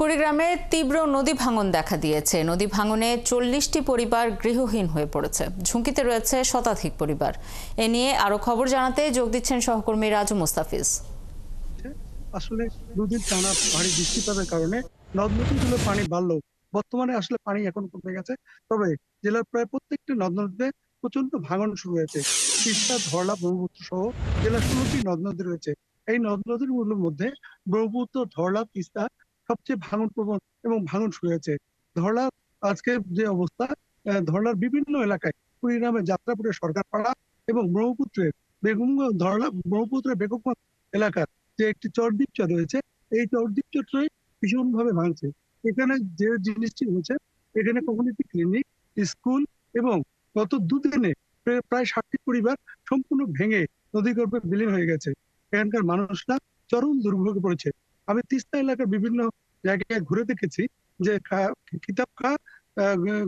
কুড়িগ্রামে তীব্র নদী ভাঙন দেখা দিয়েছে। নদী ভাঙনে ৪০টি পরিবার গৃহহীন হয়ে পড়েছে। ঝুঁকিতে রয়েছে শতাধিক পরিবার। এ নিয়ে আরো খবর জানাতে যোগ দিচ্ছেন সহকর্মী রাজু মুস্তাফিজ। আসলে দুদিন টানা ভারী বৃষ্টিপাতের কারণে নদ নদীগুলোর পানি বাড়লেও বর্তমানে আসলে পানি এখন কমে গেছে। তবে জেলার প্রায় প্রত্যেকটি নদ নদীতে প্রচন্ড ভাঙন শুরু হয়েছে। তিস্তা, ধরলা, ব্রহ্মপুত্র সহ জেলার ১৬টি নদ নদী রয়েছে। এই নদ নদীগুলোর মধ্যে ব্রহ্মপুত্র, ধরলা, তিস্তা সবচেয়ে ভাঙন প্রবণ এবং ভাঙন শুরু হয়েছে। ধরলা আজকে যে অবস্থা, ধরলার বিভিন্ন এলাকায় কুড়িগ্রামের যাত্রাপুরের সরকারপাড়া এবং ব্রহ্মপুত্রের ব্রহ্মপুত্রের বেগমগঞ্জ এলাকার যে একটি চরদ্বীপ রয়েছে, এই চরদ্বীপ চরটাই ভীষণ ভাবে ভাঙছে। এখানে যে জিনিসটি হয়েছে, এখানে কমিউনিটি ক্লিনিক, স্কুল এবং গত দুদিনে প্রায় ৬০টি পরিবার সম্পূর্ণ ভেঙে নদীগর্ভে বিলীন হয়ে গেছে। এখানকার মানুষরা চরম দুর্ভোগে পড়েছে। আমি তিস্তা এলাকার বিভিন্ন জায়গায় ঘুরে দেখেছি যে কিতাবখা,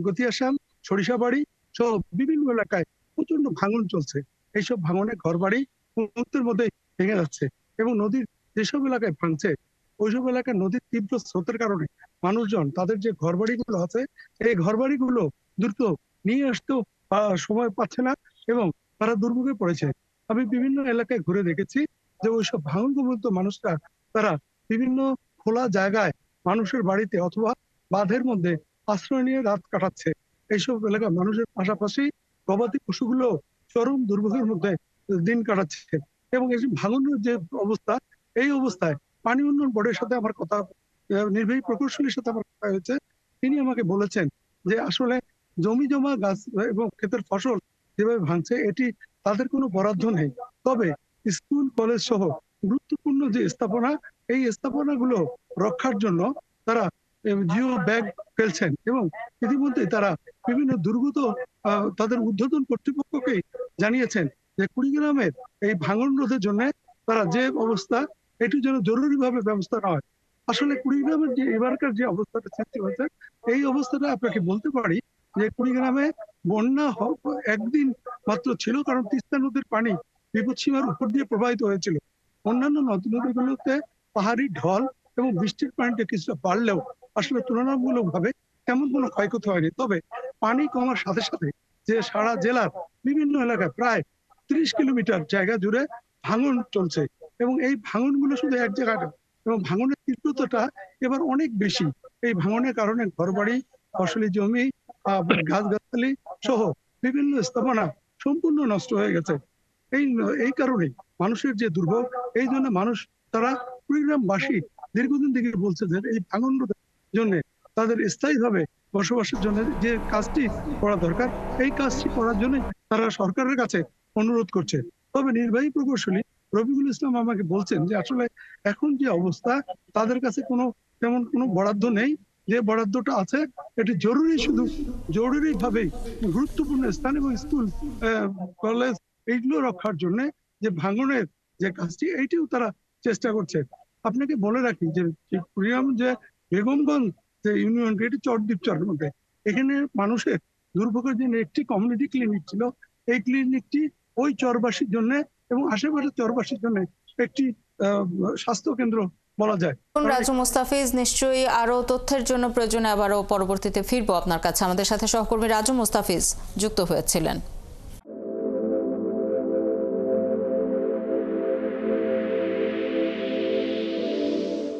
গতিয়াশাল, সরিষাবাড়ি সহ বিভিন্ন এলাকায় প্রচন্ড ভাঙন চলছে। এইসব ভাঙনে ঘর বাড়ি মুহূর্তের মধ্যে ভেঙে যাচ্ছে এবং নদীর যেসব এলাকায় ভাঙছে, ওইসব এলাকায় নদীর তীব্র স্রোতের কারণে মানুষজন তাদের যে ঘরবাড়িগুলো আছে, এই ঘরবাড়িগুলো দ্রুত নিয়ে আসতেও সময় পাচ্ছে না এবং তারা দুর্ভোগে পড়েছে। আমি বিভিন্ন এলাকায় ঘুরে দেখেছি যে ওইসব ভাঙন কবলিত মানুষরা তারা বিভিন্ন খোলা জায়গায় মানুষের বাড়িতে অথবা বাঁধের মধ্যে আশ্রয় নিয়ে রাত কাটাচ্ছে। এইসব এলাকার মানুষের পাশাপাশি গবাদি পশুগুলো চরম দুর্ভোগের মধ্যে দিন কাটাচ্ছে। এবং এই যে ভাঙনের যে অবস্থা, এই অবস্থায় পানি উন্নয়ন বোর্ডের সাথে আমার কথা, নির্বাহী প্রকৌশলীর সাথে আমার কথা হয়েছে। তিনি আমাকে বলেছেন যে আসলে জমি জমা গাছ এবং ক্ষেতের ফসল যেভাবে ভাঙছে, এটি তাদের কোনো বরাদ্দ নেই। তবে স্কুল, কলেজ সহ গুরুত্বপূর্ণ যে স্থাপনা, এই স্থাপনাগুলো রক্ষার জন্য তারা জিও ব্যাগ ফেলছেন এবং ইতিমধ্যে তারা বিভিন্ন দুর্গত তাদের ঊর্ধ্বতন কর্তৃপক্ষকে জানিয়েছেন যে কুড়িগ্রামের এই ভাঙন রোধের জন্য তারা যে অবস্থা, এটির জন্য জরুরিভাবে ব্যবস্থা নেওয়া হয়। আসলে কুড়িগ্রামের যে এবারকার যে অবস্থাটা সৃষ্টি হয়েছে, এই অবস্থাটা আপনাকে বলতে পারি যে কুড়িগ্রামে বন্যা একদিন মাত্র ছিল, কারণ তিস্তা নদীর পানি বিপদসীমার উপর দিয়ে প্রবাহিত হয়েছিল। অন্যান্য নদ নদীগুলোতে পাহাড়ি ঢল এবং বৃষ্টির পানিটা কিছুটা বাড়লেও আসলে তুলনামূলকভাবে তেমন কোনো ক্ষয়ক্ষতি হয়নি। তবে পানি কমার সাথে সাথে যে সারা জেলার বিভিন্ন এলাকায় প্রায় ৩০ কিলোমিটার জায়গা জুড়ে ভাঙন চলছে এবং এই ভাঙনগুলো শুধু এক জায়গায়, এবং ভাঙনের তীব্রতাটা এবার অনেক বেশি। এই ভাঙনের কারণে ঘরবাড়ি, ফসলি জমি, গাছগাছালি সহ বিভিন্ন স্থাপনা সম্পূর্ণ নষ্ট হয়ে গেছে। এই কারণে মানুষের যে দুর্ভোগ, এই জন্য মানুষ, তারা কুড়িগ্রামবাসী দীর্ঘদিন থেকে বলছে যে এই ভাঙন রোধের জন্য তাদের স্থায়ীভাবে বসবাসের জন্য যে কাজটি করা দরকার, এই কাজটি করার জন্য তারা সরকারের কাছে অনুরোধ করছে। তবে নির্বাহী প্রকৌশলী রফিকুল ইসলাম আমাকে বলছেন যে আসলে এখন যে অবস্থা, তাদের কাছে তেমন কোনো বরাদ্দ নেই। যে বরাদ্দটা আছে, এটি জরুরি ভাবে গুরুত্বপূর্ণ স্থান এবং স্কুল, কলেজ এইগুলো রক্ষার জন্য যে ভাঙনের যে কাজটি, এইটিও তারা চেষ্টা করছে। আপনাকে বলে রাখি যে কুড়িগ্রাম যে বেগমগঞ্জ যে ইউনিয়ন, এটি চরদ্বীপ চরের মধ্যে, এখানে মানুষের দুর্ভোগের জন্য একটি কমিউনিটি ক্লিনিক ছিল। এই ক্লিনিকটি ওই চরবাসীর জন্য এবং আশেপাশের চরবাসীর জন্য একটি স্বাস্থ্য কেন্দ্র বলা যায়। রাজু মুস্তাফিজ, নিশ্চয়ই আরো তথ্যের জন্য প্রয়োজনে আবারও পরবর্তীতে ফিরবো আপনার কাছে। আমাদের সাথে সহকর্মী রাজু মুস্তাফিজ যুক্ত হয়েছিলেন।